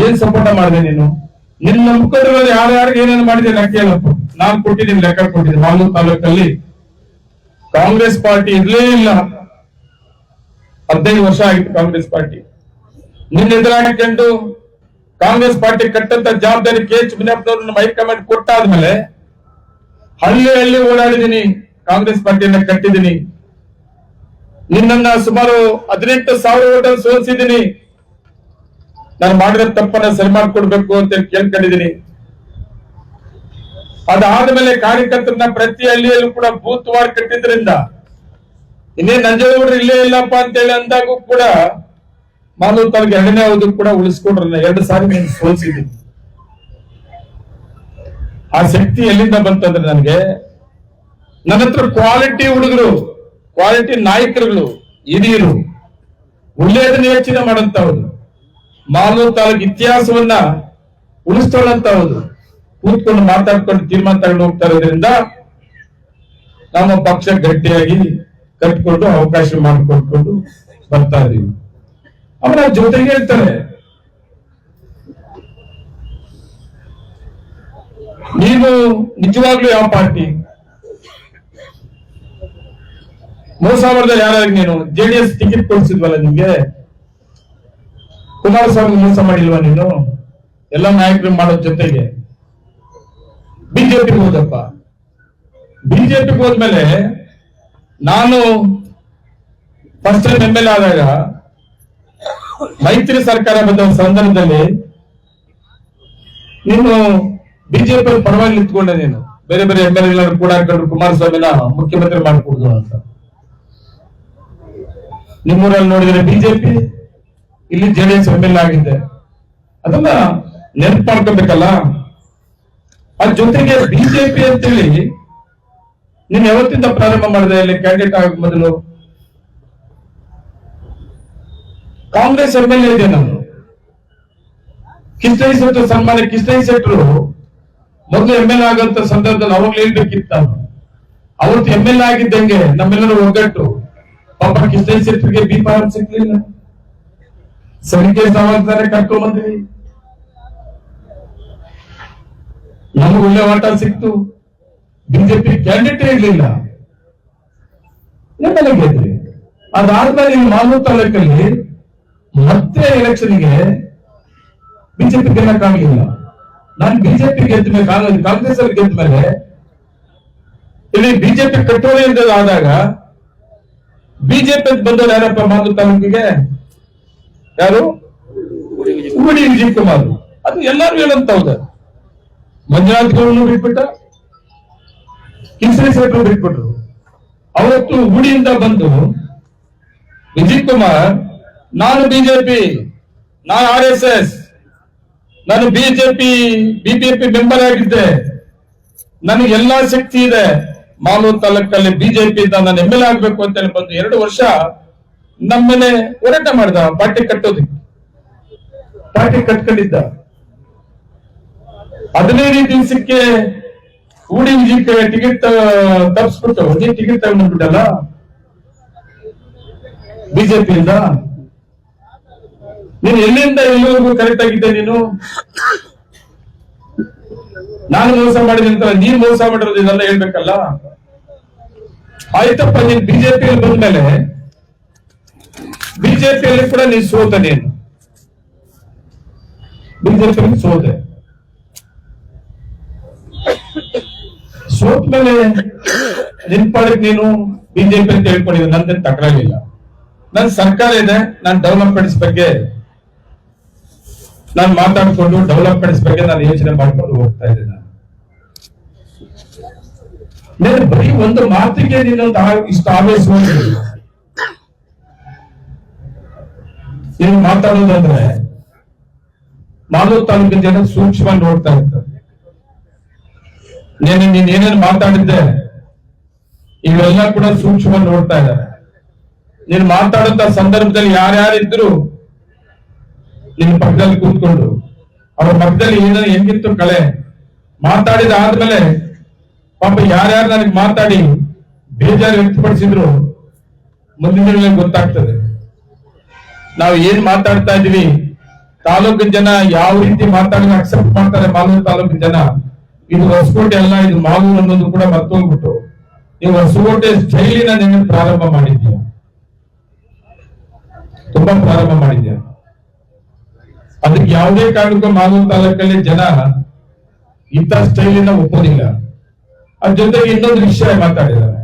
ಏನ್ ಸಪೋರ್ಟ್ ಮಾಡಿದೆ ನೀನು? ನಿನ್ನ ನಂಬಿಕೊಂಡಿರೋ ಯಾರ್ಯಾರಿಗೆ ಏನೇನು ಮಾಡಿದೆ ಲೆಕ್ಕ ಹೇಳಪ್ಪ. ನಾನು ಕೊಟ್ಟಿದ್ದೀನಿ, ಲೆಕ್ಕ ಕೊಟ್ಟಿದ್ದೀನಿ. ಮಾಲೂರು ತಾಲೂಕಲ್ಲಿ ಕಾಂಗ್ರೆಸ್ ಪಾರ್ಟಿ ಇರ್ಲೇ ಇಲ್ಲ. 15 ವರ್ಷ ಆಗಿತ್ತು ಕಾಂಗ್ರೆಸ್ ಪಾರ್ಟಿ. ನಿನ್ನ ಎದುರಾಗಿಕೊಂಡು ಕಾಂಗ್ರೆಸ್ ಪಾರ್ಟಿ ಕಟ್ಟಂತ ಜವಾಬ್ದಾರಿ KH ಮುನಿಯಪ್ಪನವ್ರನ್ನ ಹೈಕಮಾಂಡ್ ಕೊಟ್ಟಾದ್ಮೇಲೆ ಹಳ್ಳಿ ಓಡಾಡಿದೀನಿ, ಕಾಂಗ್ರೆಸ್ ಪಾರ್ಟಿಯನ್ನ ಕಟ್ಟಿದ್ದೀನಿ. ನಿನ್ನನ್ನ ಸುಮಾರು 18,000 ಓಟಲ್ಲಿ ಸೋಲಿಸಿದ್ದೀನಿ. ನಾನು ಮಾಡಿರೋ ತಪ್ಪನ್ನ ಸರಿ ಮಾಡ್ಕೊಡ್ಬೇಕು ಅಂತ ಕೇಳ್ಕೊಂಡಿದ್ದೀನಿ. ಅದಾದ್ಮೇಲೆ ಕಾರ್ಯಕರ್ತರನ್ನ ಪ್ರತಿ ಹಳ್ಳಿಯಲ್ಲೂ ಕೂಡ ಬೂತ್ ವಾರ್ ಕಟ್ಟಿದ್ರಿಂದ ಇನ್ನೇ ನಂಜೇಗೌಡರು ಇಲ್ಲೇ ಇಲ್ಲಪ್ಪ ಅಂತ ಹೇಳಿ ಅಂದಾಗೂ ಕೂಡ ಮಾಲೂರು ತಾಲೂಕು 2ನೇ ಅವಧಿ ಕೂಡ ಉಳಿಸ್ಕೊಂಡ್ರಲ್ಲ. 2 ಸಾರಿ ನೀನು ಸೋಲಿಸಿದ್ದೀನಿ. ಆ ಶಕ್ತಿ ಎಲ್ಲಿಂದ ಬಂತಂದ್ರೆ ನನಗೆ ನನ್ನ ಹತ್ರ ಕ್ವಾಲಿಟಿ ಹುಡುಗರು, ಕ್ವಾಲಿಟಿ ನಾಯಕರುಗಳು, ಹಿರಿಯರು, ಒಳ್ಳೆಯದನ್ನ ಯೋಚನೆ ಮಾಡಂತವ್ರು, ಮಾಲೂರು ತಾಲೂಕು ಇತಿಹಾಸವನ್ನ ಉಳಿಸ್ತೋಳಂತವ್ರು, ಕೂತ್ಕೊಂಡು ಮಾತಾಡ್ಕೊಂಡು ತೀರ್ಮಾನ ತಗೊಂಡು ಹೋಗ್ತಾ ಇರೋದ್ರಿಂದ ನಮ್ಮ ಪಕ್ಷ ಗಟ್ಟಿಯಾಗಿ ಕಟ್ಕೊಂಡು ಅವಕಾಶ ಮಾಡಿಕೊಟ್ಕೊಂಡು ಬರ್ತಾ ಇದೀವಿ. ಅವರ ಜೊತೆಗೆ ಹೇಳ್ತಾರೆ, ನೀನು ನಿಜವಾಗ್ಲೂ ಯಾವ ಪಾರ್ಟಿ ಮೋಸ ಮಾಡಿದ್ರೆ ಯಾರು? ನೀನು JDS ಟಿಕೆಟ್ ಕೊಡಿಸಿದ್ವಲ್ಲ ನಿಮ್ಗೆ, ಕುಮಾರಸ್ವಾಮಿ ಮೋಸ ಮಾಡಿಲ್ವಾ ನೀನು? ಎಲ್ಲ ನಾಯಕರು ಮಾಡೋ ಜೊತೆಗೆ ಬಿಜೆಪಿಗೆ ಹೋದಪ್ಪ. ಬಿಜೆಪಿಗೆ ಹೋದ್ಮೇಲೆ ನಾನು ಫಸ್ಟ್ ಟೈಮ್ MLA ಆದಾಗ ಮೈತ್ರಿ ಸರ್ಕಾರ ಬಂದ ಸಂದರ್ಭದಲ್ಲಿ ನೀನು ಬಿಜೆಪಿ ಪರವಾಗಿ ನಿಂತ್ಕೊಂಡೆ. ನೀನು ಬೇರೆ ಬೇರೆ MLA ಕೂಡ ಹಾಕೊಂಡು ಕುಮಾರಸ್ವಾಮಿನ ಮುಖ್ಯಮಂತ್ರಿ ಮಾಡಿಕೊಡುದು ಅಂತ. ನಿಮ್ಮೂರಲ್ಲಿ ನೋಡಿದ್ರೆ ಬಿಜೆಪಿ, ಇಲ್ಲಿ JDS MLA ಆಗಿದೆ. ಅದನ್ನ ನೆನಪು ಮಾಡ್ಕೋಬೇಕಲ್ಲ. ಅದ್ರ ಜೊತೆಗೆ ಬಿಜೆಪಿ ಅಂತೇಳಿ ನೀನ್ ಯಾವತ್ತಿಂದ ಪ್ರಾರಂಭ ಮಾಡಿದೆ? ಇಲ್ಲಿ ಕ್ಯಾಂಡಿಡೇಟ್ ಆಗ ಮೊದಲು ಕಾಂಗ್ರೆಸ್ MLA ಇದೆ. ನಾನು ಕಿಷ್ಟೈ ಶೆಟ್ಟರು, ಸನ್ಮಾನ್ಯ ಕಿಷ್ಟೈ ಶೆಟ್ಟರು ಮೊದಲು MLA ಆಗಂತ ಸಂದರ್ಭದಲ್ಲಿ ಅವಾಗ್ಲೂ ಹೇಳ್ಬೇಕಿತ್ತು. ನಾನು ಅವತ್ತು MLA ಆಗಿದ್ದಂಗೆ ನಮ್ಮೆಲ್ಲರೂ ಒಗ್ಗಟ್ಟು. ಪಾಪ ಕಿಷ್ಟೈ ಶೆಟ್ಟರಿಗೆ B.Pharm ಸಿಗ್ಲಿಲ್ಲ, ಸಲಿಕೆ ಸವಾಲ್ತಾರೆ ಕರ್ಕೊಂಡ್ ಬಂದ್ವಿ. ನಮ್ಗೆ ಒಳ್ಳೆ ಆಟ ಸಿಕ್ತು. ಬಿಜೆಪಿ ಕ್ಯಾಂಡಿಡೇಟ್ ಇರ್ಲಿಲ್ಲ, MLA ಗೆದ್ರಿ. ಅದಾದ್ಮೇಲೆ ನೀವು ಮಾಲೂರು ತಾಲೂಕಲ್ಲಿ ಮತ್ತೆ ಎಲೆಕ್ಷನ್ಗೆ ಬಿಜೆಪಿ ಗೆಲ್ಲಕ್ಕಾಗಲಿಲ್ಲ. ನಾನು ಬಿಜೆಪಿ ಗೆದ್ದ ಮೇಲೆ, ಕಾಂಗ್ರೆಸ್ ಅಲ್ಲಿ ಗೆದ್ದ ಮೇಲೆ ಇಲ್ಲಿ ಬಿಜೆಪಿ ಕಟ್ಟೋಳಿ ಆದಾಗ ಬಿಜೆಪಿ ಬಂದವರು ಯಾರಪ್ಪ ಮಾಲೂರು ತಾಲೂಕಿಗೆ? ಯಾರು? ಉಡಿ ವಿಜಯ್ ಕುಮಾರ್. ಅದು ಎಲ್ಲಾರು ಹೇಳಂತ ಹೌದ. ಮಂಜುನಾಥ್ ಗೌಡನು ಬಿಟ್ಬಿಟ್ಟ, ಕಿಸರಿ ಶೆಟ್ಟರು ಬಿಟ್ಬಿಟ್ರು. ಅವತ್ತು ಉಡಿಯಿಂದ ಬಂದು ವಿಜಯ್ ಕುಮಾರ್, ನಾನು ಬಿಜೆಪಿ, ನಾನು RSS, ನಾನು ಬಿಜೆಪಿ ಮೆಂಬರ್ ಆಗಿದ್ದೆ, ನನಗೆ ಎಲ್ಲಾ ಶಕ್ತಿ ಇದೆ, ಮಾಲೂರು ತಾಲೂಕಲ್ಲಿ ಬಿಜೆಪಿ ಇಂದ ನಾನು MLA ಆಗ್ಬೇಕು ಅಂತ ಹೇಳಿ ಬಂದು 2 ವರ್ಷ ನಮ್ಮನೆ ಹೋರಾಟ ಮಾಡಿದ. ಪಾರ್ಟಿ ಕಟ್ಟೋದಕ್ಕೆ ಪಾರ್ಟಿ ಕಟ್ಕೊಂಡಿದ್ದ. 15 ದಿವಸಕ್ಕೆ ಉಡಿ ವಿಜಯಕ್ಕೆ ಟಿಕೆಟ್ ತಪ್ಪಿಸ್ಬಿಟ್ಟು ಟಿಕೆಟ್ ತಗೊಂಡ್ಬಿಟ್ಟಲ್ಲ ಬಿಜೆಪಿಯಿಂದ. ನೀನು ಎಲ್ಲಿಂದ ಎಲ್ಲಿವರೆಗೂ ಕರೆಕ್ಟ್ ಆಗಿದ್ದೆ? ನೀನು ನಾನು ಮೋಸ ಮಾಡಿದೆ ಅಂತ ನೀನ್ ಮೋಸ ಮಾಡಿರೋದು ಇದೆಲ್ಲ ಹೇಳ್ಬೇಕಲ್ಲ. ಆಯ್ತಪ್ಪ, ನೀನ್ ಬಿಜೆಪಿಯಲ್ಲಿ ಬಂದ್ಮೇಲೆ ಬಿಜೆಪಿಯಲ್ಲಿ ಕೂಡ ನೀನ್ ಸೋತೆ. ನೀನು ಬಿಜೆಪಿಯಲ್ಲಿ ಸೋತ್ಮೇಲೆ ನಿನ್ ಪಾಡಕ್ ನೀನು ಬಿಜೆಪಿ ಅಂತ ಹೇಳ್ಕೊಂಡಿದ್ದೆ. ನಂದೇನು ತಕರಾಗಿಲ್ಲ. ನನ್ ಸರ್ಕಾರ ಇದೆ, ನಾನು ಡೆವಲಪ್ಮೆಂಟ್ಸ್ ಬಗ್ಗೆ ನಾನು ಮಾತಾಡ್ಕೊಂಡು ಡೆವಲಪ್ಮೆಂಟ್ಸ್ ಬಗ್ಗೆ ನಾನು ಯೋಚನೆ ಮಾಡ್ಕೊಂಡು ಹೋಗ್ತಾ ಇದ್ದೆ. ನಾನು ಬರೀ ಒಂದು ಮಾತಿಗೆ ನೀನೊಂದು ಇಷ್ಟು ಆವೇಶ ನೀನು ಮಾತಾಡೋದಂದ್ರೆ ಮಾಲೂರು ತಾಲೂಕಿನ ಜನ ಸೂಕ್ಷ್ಮ ನೋಡ್ತಾ ಇರ್ತಾರೆ. ನೀನ್ ಏನೇನು ಮಾತಾಡಿದ್ದೆ ಇವೆಲ್ಲ ಕೂಡ ಸೂಕ್ಷ್ಮ ನೋಡ್ತಾ ಇದ್ದಾರೆ. ನೀನು ಮಾತಾಡುವಂತ ಸಂದರ್ಭದಲ್ಲಿ ಯಾರ್ಯಾರಿದ್ರು ನಿನ್ನ ಪಕ್ಕದಲ್ಲಿ ಕೂತ್ಕೊಂಡು ಅವ್ರ ಪಕ್ಕದಲ್ಲಿ ಏನೇನು ಹೆಂಗಿತ್ತು ಕಳೆ ಮಾತಾಡಿದ ಆದ್ಮೇಲೆ ಪಾಪ ಯಾರ್ಯಾರು ನನಗೆ ಮಾತಾಡಿ ಬೇಜಾರು ವ್ಯಕ್ತಪಡಿಸಿದ್ರು ಮುಂದಿನ ದಿನಗಳಲ್ಲಿ ಗೊತ್ತಾಗ್ತದೆ ನಾವು ಏನ್ ಮಾತಾಡ್ತಾ ಇದೀವಿ ತಾಲೂಕಿನ ಜನ ಯಾವ ರೀತಿ ಮಾತಾಡಿದ್ರೆ ಅಕ್ಸೆಪ್ಟ್ ಮಾಡ್ತಾರೆ ಮಾಲೂರು ತಾಲೂಕಿನ ಜನ. ಇದು ಹೊಸಕೋಟೆ ಅಲ್ಲ, ಇದು ಮಾಲೂರು ಅನ್ನೋದು ಕೂಡ ಮರ್ತೋಗ್ಬಿಟ್ಟು ನೀವು ಹೊಸಕೋಟೆ ಸ್ಟೈಲಿನ ನೀವು ಪ್ರಾರಂಭ ಮಾಡಿದ್ದೀಯ, ತುಂಬಾ ಪ್ರಾರಂಭ ಮಾಡಿದ್ಯಾ. ಅದಕ್ಕೆ ಯಾವುದೇ ಕಾರಣಕ್ಕೂ ಮಾಲೂರು ತಾಲೂಕಲ್ಲಿ ಜನ ಇಂಥ ಸ್ಟೈಲಿನ ಒಪ್ಪೋದಿಲ್ಲ. ಅದ್ರ ಜೊತೆಗೆ ಇನ್ನೊಂದು ವಿಷಯ ಮಾತಾಡಿದ್ದಾರೆ.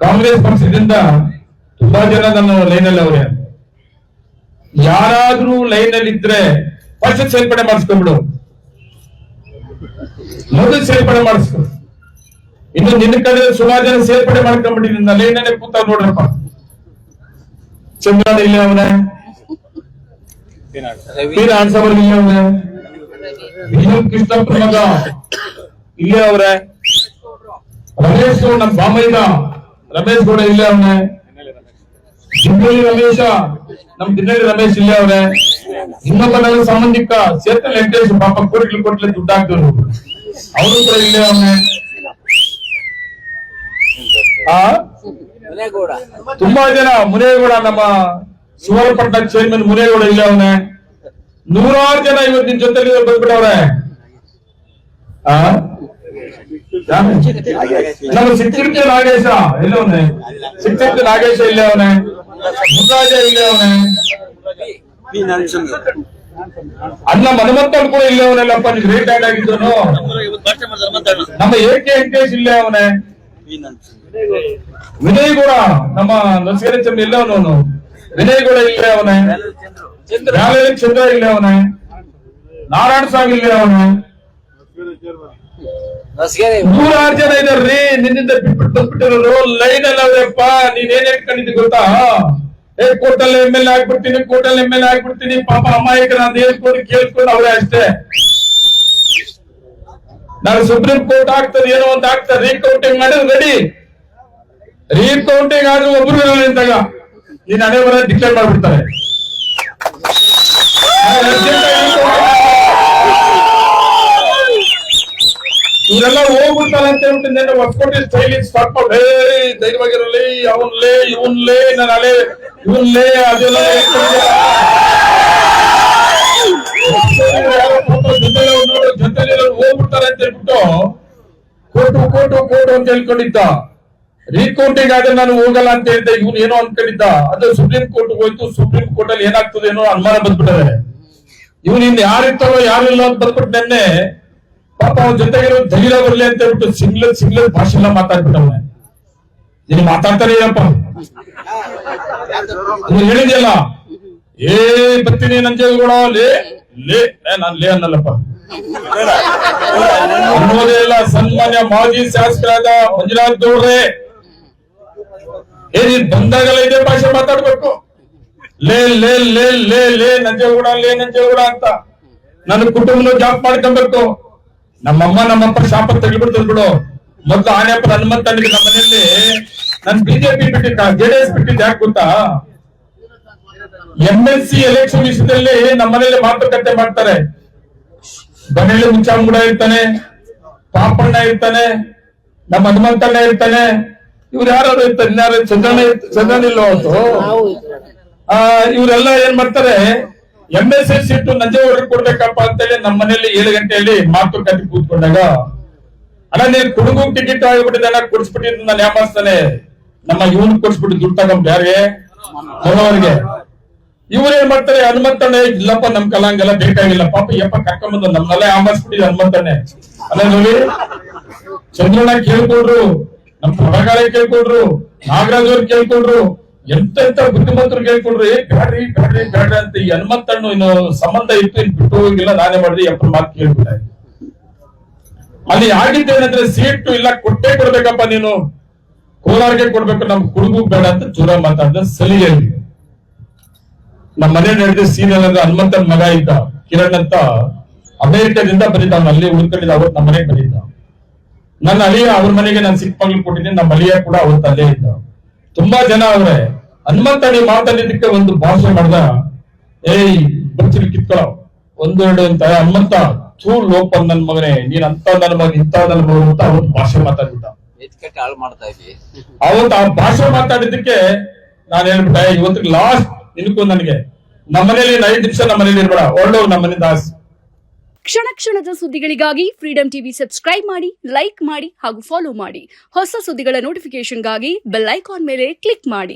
ಕಾಂಗ್ರೆಸ್ ಪಕ್ಷದಿಂದ ತುಂಬಾ ಜನ ನನ್ನ ಲೈನಲ್ಲಿ ಅವರೇ, ಯಾರಾದ್ರೂ ಲೈನ್ ಅಲ್ಲಿ ಇದ್ರೆ ಫಸ್ಟ್ ಸೇರ್ಪಡೆ ಮಾಡಿಸ್ಕೊಂಡ್ಬಿಡು, ಮೊದಲು ಸೇರ್ಪಡೆ ಮಾಡಿಸ್ಕೊ. ಇನ್ನು ನಿನ್ನ ಕಡೆ ಸುಮಾರು ಜನ ಸೇರ್ಪಡೆ ಮಾಡ್ಕೊಂಡ್ಬಿಟ್ಟು ನಿನ್ನ ಲೈನಲ್ಲೇ ಕೂತ ನೋಡ್ರಪ್ಪ. ಚಂದ್ರನ ಇಲ್ಲೇ ಅವನೇ, ಆಡ್ಸೋರು ಇಲ್ಲೇ ಅವನೇ, ಕೃಷ್ಣಪ್ಪ ಮಗ ಇಲ್ಲೇ ಅವ್ರೆ, ರಮೇಶ್ ಗೌಡ ನಮ್ಮ ಬಾಮೈದ ರಮೇಶ್ ಗೌಡ ಇಲ್ಲೇ ಅವನೇ, ದಿನ್ನಳ್ಳಿ ರಮೇಶ ನಮ್ ದಿನ್ನಳ್ಳಿ ರಮೇಶ್ ಇಲ್ಲೇ ಅವ್ರೆ, ಇನ್ನೊಬ್ಬ ನನ್ನ ಸಂಬಂಧಿಕ ಸೇತಲ್ ವೆಂಕಟೇಶ್ ಪಾಪ ಕೋಟ್ಲೆ ದುಡ್ಡು ಹಾಕ್ತವ್ರು ಅವನು ಕೂಡ ಇಲ್ಲೇ ಅವನೇ. ತುಂಬಾ ಜನ ಮುನೇಗೌಡ ನಮ್ಮ ಸುವರ್ಣಪಟ್ಟಣ ಚೇರ್ಮನ್ ಮುನೇಗೌಡ ಇಲ್ಲೇ ಅವನೇ. ನೂರಾರು ಜನ ಇವತ್ತು ನಿನ್ ಜೊತೆ ಬಂದ್ಬಿಟ್ಟವ್ರೆ. ನಮ್ಮ ಸಿಕ್ಕಿರ್ತಿ ನಾಗೇಶ ಇಲ್ಲ ಅವನೇ, ಸಿಕ್ಕಿರ್ತಿ ನಾಗೇಶ ಇಲ್ಲೇ ಅವನೇ, ಮುರಾಜ ಇಲ್ಲೇ ಅವನೇ, ಅಣ್ಣ ಹನುಮಂತನ್ ಕೂಡ ಇಲ್ಲೇ ಅವನಲ್ಲಪ್ಪ. ನೀವು ರೇಟ್ ಆಡ್ ಆಗಿದ್ದನು. ನಮ್ಮ ಏಕೆ ವೆಂಕಟೇಶ್ ಇಲ್ಲೇ ಅವನೇ, ವಿನಯ್ ಕೂಡ ನಮ್ಮ ನಸೀರ ಚಂದ್ರ ಇಲ್ಲೇ ಅವನು, ವಿನಯ್ ಕೂಡ ಇಲ್ಲೇ ಅವನೇ, ಚಂದ್ರ ಇಲ್ಲೇ ಅವನೇ, ನಾರಾಯಣ ಸ್ವಾಮಿ ಇಲ್ಲೇ ಅವನೇ. ನೂರಾರು ಜನ ಇದಾರ್ರಿ ನಿನ್ನಿಂದ ಬಿಟ್ಬಿಟ್ಟು ಬಂದ್ಬಿಟ್ಟಿರೋರು ಲೈನ್ ಅಲ್ಲಿ ಅವ್ರಪ್ಪ. ನೀನ್ ಏನ್ ಹೇಳ್ಕೊಂಡಿದ್ದಿ ಗೊತ್ತಾ? ಕೋರ್ಟಲ್ಲಿ MLA ಆಗ್ಬಿಡ್ತೀನಿ, ಕೋರ್ಟಲ್ಲಿ MLA ಆಗ್ಬಿಡ್ತೀನಿ, ಪಾಪ ಅಮಾಯಕರ ಅಂತ ಹೇಳ್ಕೊಂಡು ಕೇಳ್ಕೊಂಡು ಅವ್ರೆ ಅಷ್ಟೇ. ನಾನು ಸುಪ್ರೀಂ ಕೋರ್ಟ್ ಆಗ್ತದೆ ಏನೋ ಅಂತ ಆಗ್ತದೆ, ರೀಕೌಂಟಿಂಗ್ ಮಾಡಿದ್ರೆ ರೆಡಿ. ರೀಕೌಂಟಿಂಗ್ ಆದ್ರೂ ಒಬ್ರು ನಿಂತಾಗ ನೀನ್ ಹಣೆ ಬರ ಡಿಕ್ಲೇರ್ ಮಾಡ್ಬಿಡ್ತಾರೆ. ಇವರೆಲ್ಲ ಹೋಗ್ಬಿಡ್ತಾರೆ ಅಂತ ಹೇಳ್ಬಿಟ್ಟು ಹೊಸಕೋಟೆ ಸ್ಟೈಲ್ ಸ್ಟಾರ್ಟ್ ಮಾಡಿ ಧೈರ್ಯವಾಗಿರಲಿ, ಅವನ್ಲೇ ಇವನ್ಲೇ ನಾನು ಹಳೆ ಇವನ್ಲೇ ಅದೆಲ್ಲ ಜೊತೆಲಿ ಹೋಗ್ಬಿಡ್ತಾರೆ ಅಂತ ಹೇಳ್ಬಿಟ್ಟು ಕೋರ್ಟು ಅಂತ ಹೇಳ್ಕೊಂಡಿದ್ದ. ರೀಕೌಂಟಿಂಗ್ ಆದ್ರೆ ನಾನು ಹೋಗಲ್ಲ ಅಂತ ಹೇಳಿದ್ದೆ. ಇವನು ಏನೋ ಅನ್ಕೊಂಡಿದ್ದ, ಅದು ಸುಪ್ರೀಂ ಕೋರ್ಟ್ ಹೋಯ್ತು. ಸುಪ್ರೀಂ ಕೋರ್ಟ್ ಅಲ್ಲಿ ಏನಾಗ್ತದೆ ಏನೋ ಅನುಮಾನ ಬಂದ್ಬಿಟ್ಟರೆ ಇವನು ಇನ್ನು ಯಾರಿರ್ತಾರೋ ಯಾರಿಲ್ಲ ಅಂತ ಬಂದ್ಬಿಟ್ಟು ನೆನ್ನೆ ಪಾಪ ಅವನ ಜೊತೆಗಿರೋ ಧೈರ್ಯ ಬರಲಿ ಅಂತ ಹೇಳ್ಬಿಟ್ಟು ಸಿಂಗ್ಲ ಭಾಷೆ ಎಲ್ಲ ಮಾತಾಡ್ಬಿಟ್ಟವನೆ. ನೀನು ಮಾತಾಡ್ತಾನೆ ಏನಪ್ಪ ಹೇಳಿದ್ಯಲ್ಲ, ಬರ್ತೀನಿ ನಂಜೇಗೌಡ ನಾನ್ ಲೇ ಅನ್ನಲ್ಲಪ್ಪ ಅನ್ನೋದೇ ಇಲ್ಲ. ಸನ್ಮಾನ್ಯ ಮಾಜಿ ಶಾಸಕರಾದ ಮಂಜುನಾಥ್ ಗೌಡ್ರೆ, ನೀನ್ ಬಂದಾಗಲ್ಲ ಇದೇ ಭಾಷೆ ಮಾತಾಡ್ಬೇಕು. ಲೇ ಲೇ ಲೇ ಲೇ ಲೇ ನಂಜೇಗೌಡ ಅಂತ ನನ್ನ ಕುಟುಂಬನ ಜಾಬ್ ಮಾಡ್ಕೊಬೇಕು. ನಮ್ಮಮ್ಮ ನಮ್ಮಪ್ಪ ಶಾಪ ತೆಗಿಬಿಡ್ತದ್ ಬಿಡು. ಮೊದ್ಲು ಆನೆಪ್ಪ ಹನುಮಂತನಿಗೆ ನಮ್ಮ ಮನೆಯಲ್ಲಿ ನನ್ ಬಿಜೆಪಿ ಬಿಟ್ಟಿದ್ದ, JDS ಬಿಟ್ಟಿದ್ದ. ಯಾಕೆ ಗೊತ್ತಾ? MLC ಎಲೆಕ್ಷನ್ ವಿಷಯದಲ್ಲಿ ನಮ್ಮ ಮನೇಲಿ ಮಾತುಕತೆ ಮಾಡ್ತಾರೆ. ಮನೆಯಲ್ಲಿ ಮುಚ್ಚಾಂಗುಡ ಇರ್ತಾನೆ, ಪಾಪಣ್ಣ ಇರ್ತಾನೆ, ನಮ್ಮ ಹನುಮಂತಣ್ಣ ಇರ್ತಾನೆ, ಇವ್ರು ಯಾರು ಇರ್ತಾರೆ, ಇನ್ಯಾರು ಚಂದ್ರನ ಇಲ್ಲ ಅವತ್ತು. ಇವರೆಲ್ಲ ಏನ್ ಮಾಡ್ತಾರೆ, MLC ಸೀಟು ನಂಜೇಗೌಡರಿಗೆ ಕೊಡ್ಬೇಕಪ್ಪ ಅಂತೇಳಿ ನಮ್ಮ ಮನೆಯಲ್ಲಿ 7 ಗಂಟೆಯಲ್ಲಿ ಮಾತುಕತೆ ಕೂತ್ಕೊಂಡಾಗ, ಅಣ್ಣ ನೀನ್ ಕುಡುಗು ಟಿಕೆಟ್ ಆಗಿಬಿಟ್ಟಿದ್ದಾನ ಕೊಡಿಸ್ಬಿಟ್ಟಿದ್ದು ನಾನು ಯಾಮಾಸ್ತಾನೆ, ನಮ್ಮ ಇವನ್ ಕೊಡಿಸ್ಬಿಟ್ಟು ದುಡ್ಡು ತಗೊಂಡ್ ಯಾರಿಗೆ ಮೊದಲವರಿಗೆ. ಇವ್ರೇನ್ ಮಾಡ್ತಾರೆ, ಹನುಮಂತಣ್ಣ ಇಲ್ಲಪ್ಪ ನಮ್ ಕಲಾಂಗೆಲ್ಲ ಬೇಕಾಗಿಲ್ಲ, ಪಾಪ ಯಪ್ಪ ಕರ್ಕೊಂಡ್ಬಂದು ನಮ್ನೆಲ್ಲ ಆಂಬಾಸ್ಬಿಟ್ಟಿದ್ ಹನುಮಂತಣ್ಣೆ. ಅಲ್ಲ ನೋಡಿ, ಚಂದ್ರಣ್ಣ ಕೇಳ್ಕೊಂಡ್ರು, ನಮ್ ಪ್ರಭಾಕರ ಕೇಳ್ಕೊಂಡ್ರು, ನಾಗರಾಜ್ ಅವ್ರು ಕೇಳ್ಕೊಂಡ್ರು, ಎಂತ ಬುದ್ಧಿಮಂತರು ಕೇಳ್ಕೊಂಡ್ರು, ಬ್ಯಾಡ್ರಿ ಅಂತ. ಈ ಹನುಮಂತಣ್ಣು ಇನ್ನು ಸಂಬಂಧ ಇತ್ತು, ಇನ್ ಬಿಟ್ಟು ಹೋಗಿಲ್ಲ, ನಾನೇ ಮಾಡಿದೆ ಎಪ್ಪ ಮಾತು ಕೇಳ್ಬಿಟ್ಟೆ. ಅಲ್ಲಿ ಆಗಿದ್ದೇನಂದ್ರೆ ಸೀಟು ಇಲ್ಲ, ಕೊಟ್ಟೇ ಕೊಡ್ಬೇಕಪ್ಪ ನೀನು, ಕೋಲಾರ್ಗೆ ಕೊಡ್ಬೇಕು, ನಮ್ ಕುಡುಗು ಬೇಡ ಅಂತ ಜೋರ ಮಾತಾಡಿದ. ಸಲಿಗೆಯಲ್ಲಿ ನಮ್ಮ ಮನೆ ನಡೆದ ಸೀನಿಯರ್ ಅಂದ್ರೆ ಹನುಮಂತನ ಮಗ ಇದ್ದ ಕಿರಣ್ ಅಂತ, ಅಮೆರಿಕದಿಂದ ಬಂದಿದ್ದ, ಅವ್ನು ಅಲ್ಲಿ ಉಳ್ಕೊಂಡಿದ್ದ. ಅವತ್ತು ನಮ್ಮ ಮನೆಗೆ ಬಂದಿದ್ದ. ನನ್ನ ಅಳಿಯ ಅವ್ರ ಮನೆಗೆ ನಾನು ಚಿಕ್ಕ ಮಗಳು ಕೊಟ್ಟಿದ್ದೀನಿ, ನಮ್ಮ ಅಳಿಯ ಕೂಡ ಅವತ್ತು ಅಲ್ಲೇ ಇದ್ದ. ತುಂಬಾ ಜನ ಅವ್ರೆ. ಹನುಮಂತನಿ ಮಾತಾಡಿದ್ದಕ್ಕೆ ಒಂದು ಭಾಷೆ ಮಾಡ್ದ, ಬಚ್ಚಿನ ಕಿತ್ಕೊಳ್ಳೋ 1-2 ಅಂತ. ಹನುಮಂತ ಚೂ ಲೋಪ ನನ್ ಮಗನೇ, ನೀನ್ ಅಂತ ನನ್ನ ಮಗ ಇಂತ ನನ್ನ ಮಗ ಅಂತ ಅವತ್ತು ಭಾಷೆ ಮಾತಾಡಿದ್ದ. ಅವತ್ತು ಆ ಭಾಷೆ ಮಾತಾಡಿದ್ದಕ್ಕೆ ನಾನು ಹೇಳ್ಬಿಟ್ಟೆ, ಇವತ್ತಿಗೆ ಲಾಸ್ಟ್ ನಿನಗೂ ನನಗೆ ನಮ್ಮನೇಲಿ 5 ನಿಮಿಷ ನಮ್ಮನೇಲಿ ಇರ್ಬೇಡ, ಒಳ್ಳೆವ್ ನಮ್ಮನೆಯಿಂದ ಆಸೆ. ಕ್ಷಣ ಕ್ಷಣದ ಸುದ್ದಿಗಳಿಗಾಗಿ ಫ್ರೀಡಂ ಟಿವಿ ಸಬ್ಸ್ಕ್ರೈಬ್ ಮಾಡಿ, ಲೈಕ್ ಮಾಡಿ ಹಾಗೂ ಫಾಲೋ ಮಾಡಿ. ಹೊಸ ಸುದ್ದಿಗಳ ನೋಟಿಫಿಕೇಶನ್ಗಾಗಿ ಬೆಲ್ ಐಕಾನ್ ಮೇಲೆ ಕ್ಲಿಕ್ ಮಾಡಿ.